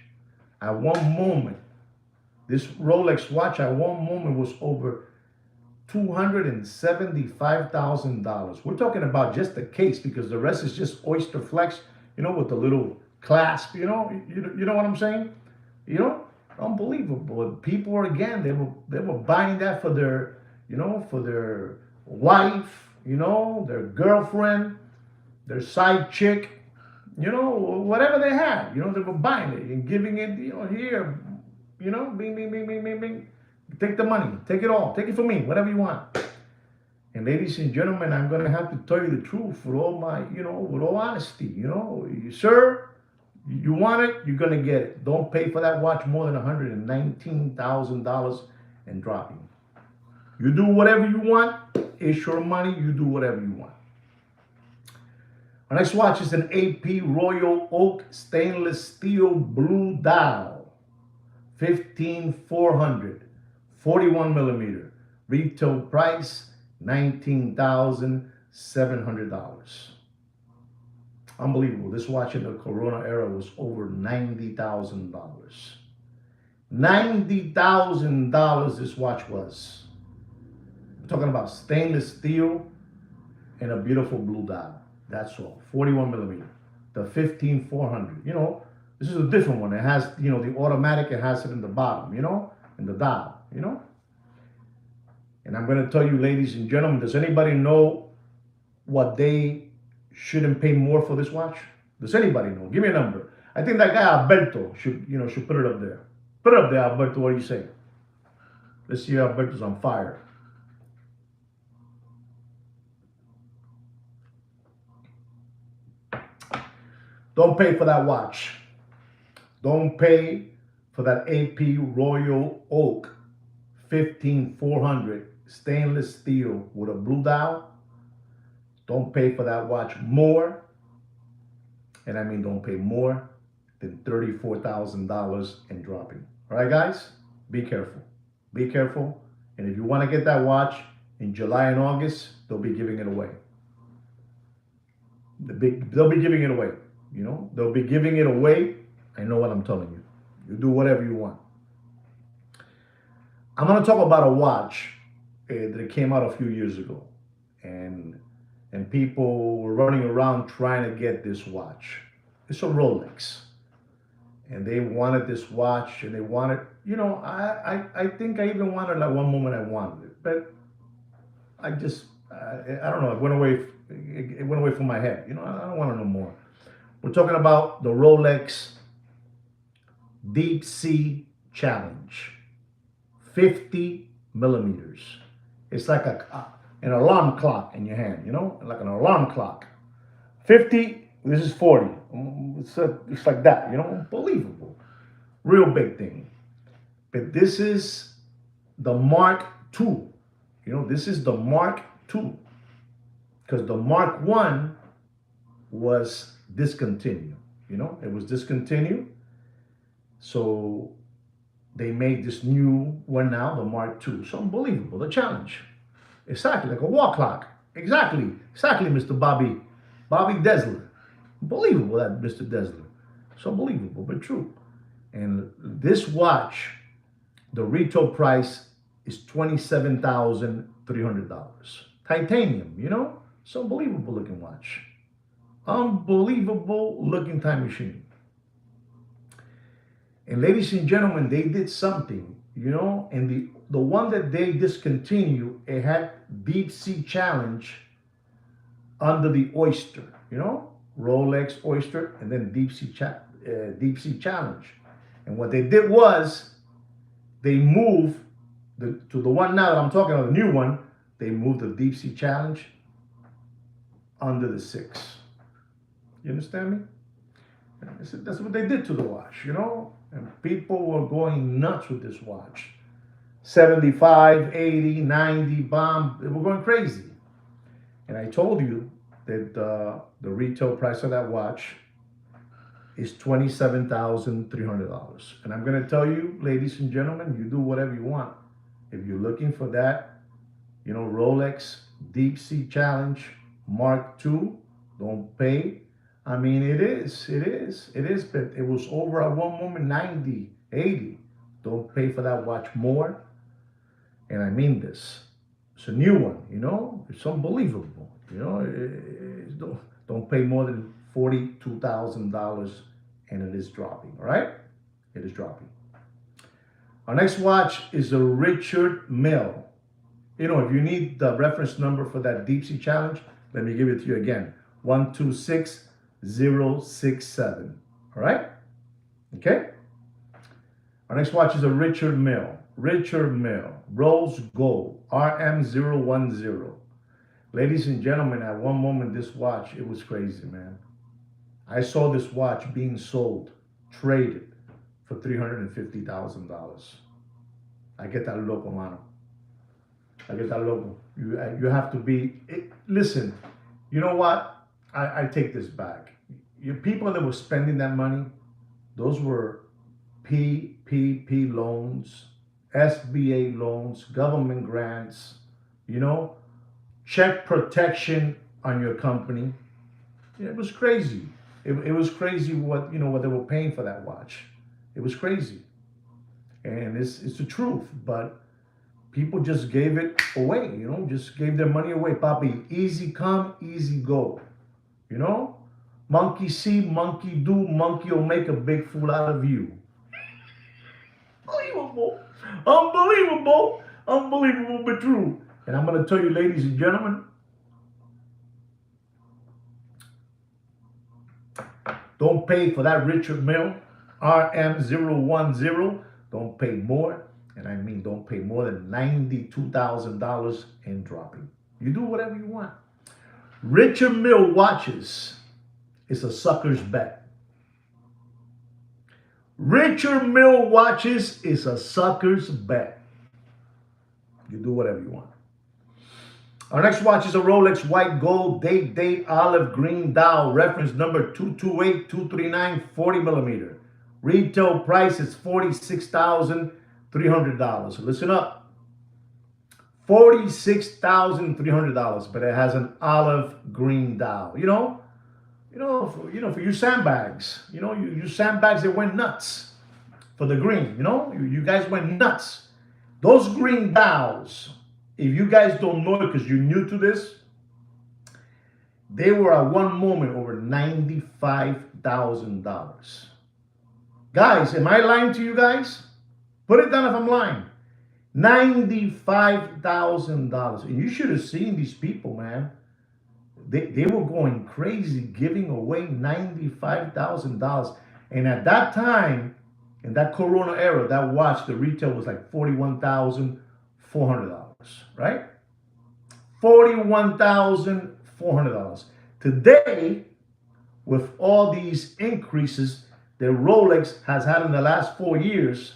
at one moment, this Rolex watch at one moment was over $275,000. We're talking about just the case because the rest is just Oyster Flex, with the little clasp, you know what I'm saying? Unbelievable. People are, again, they were buying that for their, for their wife, their girlfriend, their side chick, whatever they had, they were buying it and giving it, here, bing, bing, bing, bing, bing, bing. Take the money, take it all, take it from me, whatever you want. And ladies and gentlemen, I'm gonna have to tell you the truth with all my, with all honesty, sir, you want it, you're gonna get it. Don't pay for that watch more than $119,000 and dropping. You do whatever you want. It's your money. You do whatever you want. Our next watch is an AP Royal Oak stainless steel blue dial, 15400, 41 millimeter. Retail price $19,700. Unbelievable. This watch in the Corona era was over $90,000. $90,000 this watch was. I'm talking about stainless steel and a beautiful blue dial. That's all. 41 millimeter. The 15400. This is a different one. It has, the automatic, it has it in the bottom, in the dial, And I'm going to tell you, ladies and gentlemen, does anybody know what they shouldn't pay more for this watch? Does anybody know? Give me a number. I think that guy Alberto should put it up there. Put it up there, Alberto. What do you say? Let's see, Alberto's on fire. Don't pay for that watch. Don't pay for that AP Royal Oak 15400 stainless steel with a blue dial. Don't pay for that watch more, and I mean don't pay more than $34,000 and dropping. All right, guys? Be careful. Be careful. And if you want to get that watch in July and August, they'll be giving it away. They'll be giving it away. They'll be giving it away. I know what I'm telling you. You do whatever you want. I'm going to talk about a watch that came out a few years ago. And people were running around trying to get this watch. It's a Rolex. And they wanted this watch, and they wanted, I think I even wanted, like one moment I wanted it. But I just, I don't know, it went away from my head. I don't want to know more. We're talking about the Rolex Deep Sea Challenge, 50 millimeters. It's like an alarm clock in your hand, like an alarm clock. 50, this is 40. It's like that, unbelievable. Real big thing. But this is the Mark II. This is the Mark II. Because the Mark I was discontinued. It was discontinued. So they made this new one now, the Mark II. So unbelievable, the challenge. Exactly, like a wall clock. Exactly, Mr. Bobby Desler. Unbelievable, that Mr. Desler. So unbelievable, but true. And this watch, the retail price is $27,300. Titanium, It's an unbelievable looking watch. Unbelievable looking time machine. And ladies and gentlemen, they did something, and the one that they discontinued, it had Deep Sea Challenge under the Oyster, Rolex Oyster, and then Deep Sea Challenge. And what they did was they moved to the one now that I'm talking about, the new one, they moved the Deep Sea Challenge under the 6. You understand me? That's what they did to the watch, And people were going nuts with this watch. 75, 80, 90, bomb. They were going crazy. And I told you that the retail price of that watch is $27,300. And I'm going to tell you, ladies and gentlemen, you do whatever you want. If you're looking for that, Rolex Deep Sea Challenge Mark II, don't pay. I mean, it is, but it was over at one moment 90, 80. Don't pay for that watch more. And I mean this. It's a new one, It's unbelievable, don't pay more than $42,000, and it is dropping, all right? It is dropping. Our next watch is a Richard Mille. You know, if you need the reference number for that deep sea challenge, let me give it to you again. 126067. All right? Okay? Our next watch is a Richard Mille. Richard Mille. Rose Gold. RM010. Ladies and gentlemen, at one moment, this watch, it was crazy, man. I saw this watch being sold, traded for $350,000. I get that loco, mano. I get that logo. You have to be, listen, you know what? I take this back. You people that were spending that money, those were PPP loans, SBA loans, government grants, you know, check protection on your company. It was crazy. It was crazy what, you know, what they were paying for that watch. It was crazy. And it's the truth, but people just gave it away, you know, just gave their money away. Papi, easy come, easy go. You know? Monkey see, monkey do, monkey will make a big fool out of you. Unbelievable. Unbelievable. Unbelievable, but true. And I'm going to tell you, ladies and gentlemen, don't pay for that Richard Mille RM010. Don't pay more. And I mean, don't pay more than $92,000 in dropping. You do whatever you want. Richard Mille watches is a sucker's bet. Richard Mille watches is a sucker's bet. You do whatever you want. Our next watch is a Rolex white gold date olive green dial, reference number 228239, 40 millimeter. Retail price is $46,300. So listen up, $46,300, but it has an olive green dial. For you sandbags, you sandbags that went nuts for the green. You guys went nuts. Those green dials, if you guys don't know it because you're new to this, they were at one moment over $95,000. Guys, am I lying to you guys? Put it down if I'm lying. $95,000. And you should have seen these people, man. They were going crazy giving away $95,000. And at that time, in that Corona era, that watch, the retail was like $41,400, right? $41,400. Today, with all these increases that Rolex has had in the last 4 years,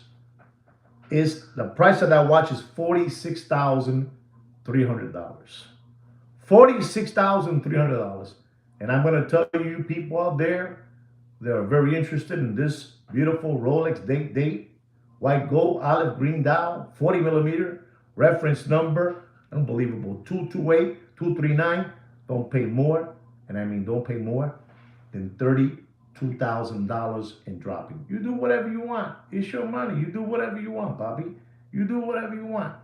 is the price of that watch is $46,300. $46,300. And I'm going to tell you people out there that are very interested in this beautiful Rolex date, white gold, olive green dial, 40 millimeter, reference number, unbelievable, 228239. Don't pay more, and I mean don't pay more than $32,000 in dropping. You do whatever you want. It's your money. You do whatever you want, Bobby. You do whatever you want.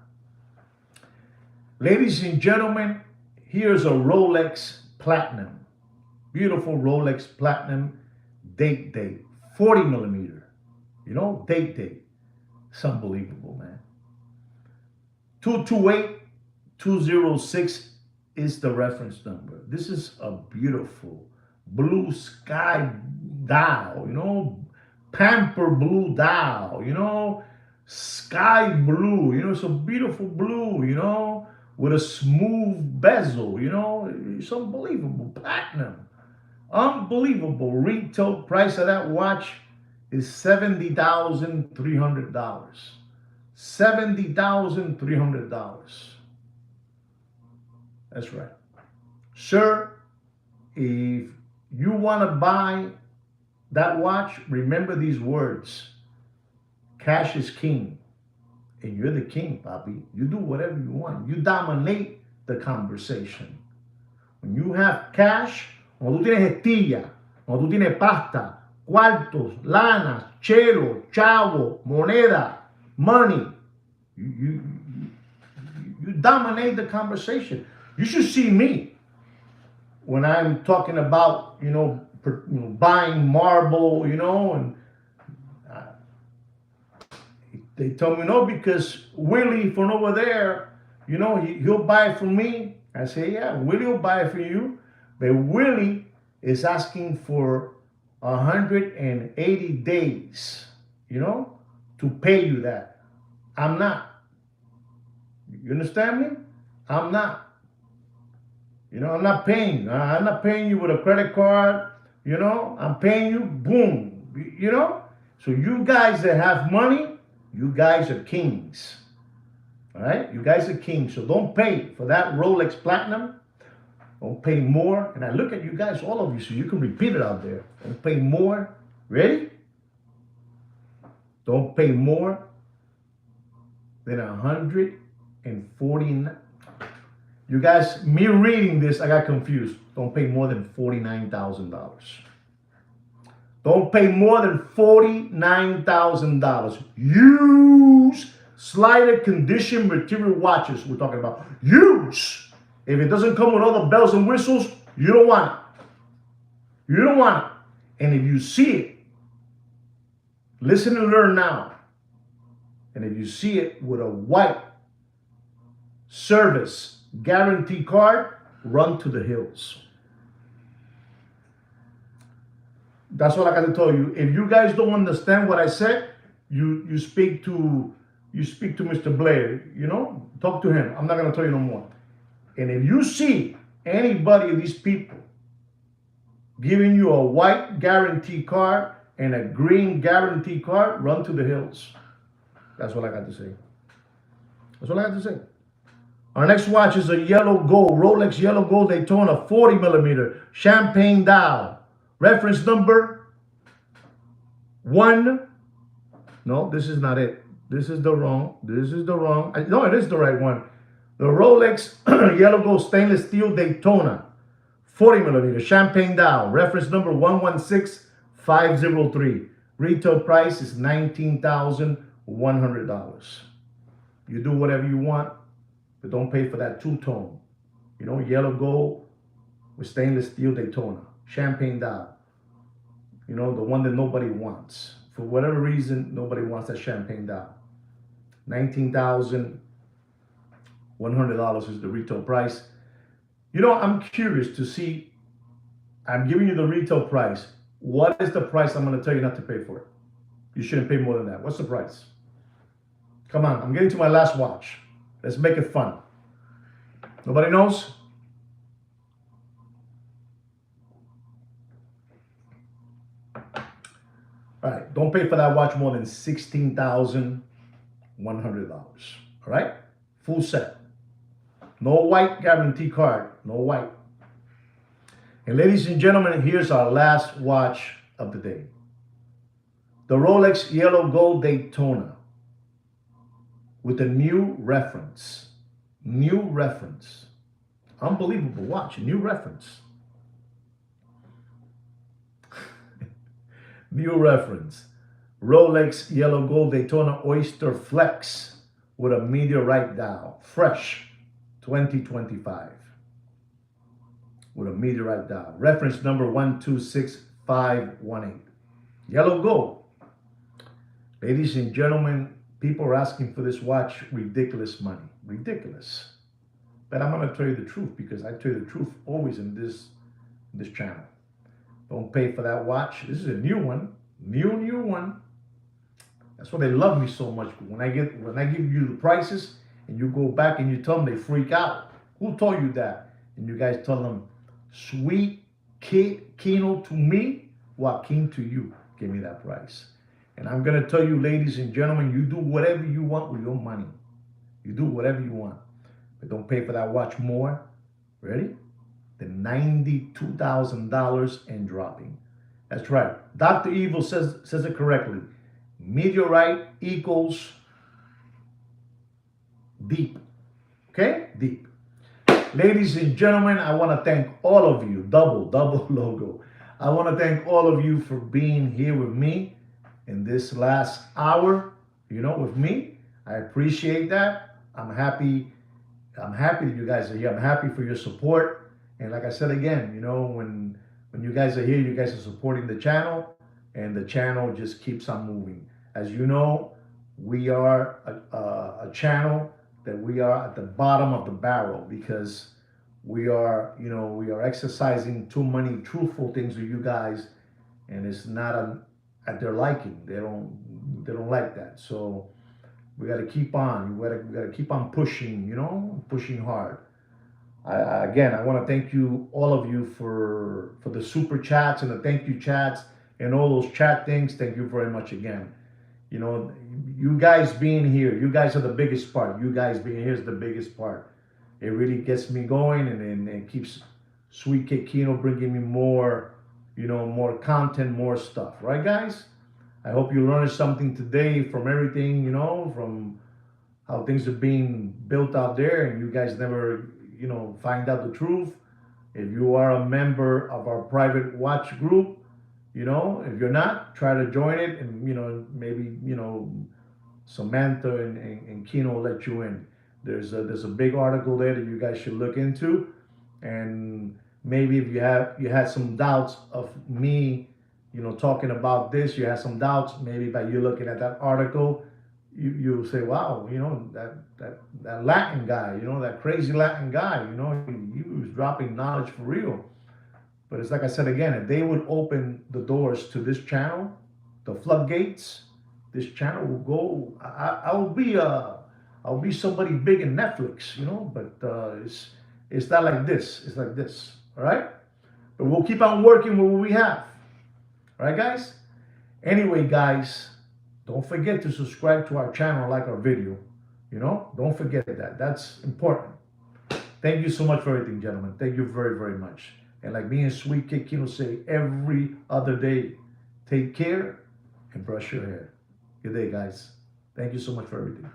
Ladies and gentlemen, here's a Rolex Platinum. Beautiful Rolex Platinum date, 40 millimeter. Date. It's unbelievable, man. 228206 is the reference number. This is a beautiful blue sky dial, pamper blue dial, sky blue, it's a beautiful blue, with a smooth bezel, it's unbelievable. Platinum. Unbelievable. Retail price of that watch is $70,300. $70,300. That's right. Sir, if you want to buy that watch, remember these words. Cash is king. And you're the king, Papi. You do whatever you want. You dominate the conversation. When you have cash, cuando tú tienes estilla, cuando tú tienes pasta, cuartos, lanas, chelo, chavo, moneda, money, you dominate the conversation. You should see me when I'm talking about, buying marble, and They told me no because Willie from over there, he'll buy it from me. I say, yeah, Willie will buy it for you. But Willie is asking for 180 days, to pay you that. I'm not. You understand me? I'm not. I'm not paying. I'm not paying you with a credit card. I'm paying you, boom. So you guys that have money, you guys are kings. All right? You guys are kings. So don't pay for that Rolex Platinum. Don't pay more. And I look at you guys, all of you, so you can repeat it out there. Don't pay more. Ready? Don't pay more than 149. You guys, me reading this, I got confused. Don't pay more than $49,000. Don't pay more than $49,000. Use slider condition material watches. We're talking about use. If it doesn't come with all the bells and whistles, you don't want it. You don't want it. And if you see it, listen and learn now. And if you see it with a white service guarantee card, run to the hills. That's what I got to tell you. If you guys don't understand what I said, you speak to Mr. Blair, talk to him. I'm not going to tell you no more. And if you see anybody of these people giving you a white guarantee card and a green guarantee card, run to the hills. That's what I got to say. That's what I got to say. Our next watch is a yellow gold, Rolex yellow gold Daytona 40 millimeter champagne dial. Reference number 1. No, this is not it. This is the wrong. No, it is the right one. The Rolex yellow gold stainless steel Daytona 40 millimeter champagne dial. Reference number 116503. Retail price is $19,100. You do whatever you want, but don't pay for that two-tone. Yellow gold with stainless steel Daytona. Champagne dial. The one that nobody wants. For whatever reason, nobody wants that champagne dial. $19,100 is the retail price. I'm curious to see, I'm giving you the retail price. What is the price I'm going to tell you not to pay for it? You shouldn't pay more than that. What's the price? Come on, I'm getting to my last watch. Let's make it fun. Nobody knows? All right, don't pay for that watch more than $16,100. All right, full set. No white guarantee card, no white. And ladies and gentlemen, here's our last watch of the day. The Rolex Yellow Gold Daytona with a new reference. New reference. Unbelievable watch, new reference. New reference. Rolex Yellow Gold Daytona Oyster Flex with a meteorite dial. Fresh 2025. With a meteorite dial. Reference number 126518. Yellow gold. Ladies and gentlemen, people are asking for this watch ridiculous money. Ridiculous. But I'm going to tell you the truth because I tell you the truth always in this channel. Don't pay for that watch. This is a new one. New one. That's why they love me so much. When I give you the prices and you go back and you tell them, they freak out. Who told you that? And you guys tell them, sweet Kino to me, Joaquin to you. Give me that price. And I'm going to tell you, ladies and gentlemen, you do whatever you want with your money. You do whatever you want. But don't pay for that watch more. Ready? Than $92,000 and dropping. That's right. Dr. Evil says it correctly. Meteorite equals deep. Okay? Deep. Ladies and gentlemen, I want to thank all of you. Double logo. I want to thank all of you for being here with me in this last hour, with me. I appreciate that. I'm happy that you guys are here. I'm happy for your support. And like I said again, when you guys are here, you guys are supporting the channel, and the channel just keeps on moving. As you know, we are a channel that we are at the bottom of the barrel because we are, we are exercising too many truthful things with you guys, and it's not at their liking. They don't like that. So we got to keep on. We got to keep on pushing. Pushing hard. Again, I want to thank you, all of you, for the super chats and the thank you chats and all those chat things. Thank you very much again. You know, you guys being here, you guys are the biggest part. You guys being here is the biggest part. It really gets me going, and it keeps Sweet Kid Kino bringing me more, more content, more stuff. Right, guys? I hope you learned something today from everything, from how things are being built out there, and you guys never, find out the truth. If you are a member of our private watch group, if you're not, try to join it, and maybe Samantha and Kino will let you in. There's a big article there that you guys should look into, and maybe if you had some doubts of me, talking about this, you had some doubts. Maybe by you looking at that article, you say, wow, that Latin guy, that crazy Latin guy, he was dropping knowledge for real. But it's like I said again, if they would open the doors to this channel, the floodgates, this channel will go. I'll be somebody big in Netflix, But it's not like this. It's like this. All right. But we'll keep on working with what we have. All right, guys. Anyway, guys, don't forget to subscribe to our channel, like our video. Don't forget that. That's important. Thank you so much for everything, gentlemen. Thank you very, very much. And like me and Sweet Kid Kino say every other day, take care and brush your hair. Good day, guys. Thank you so much for everything.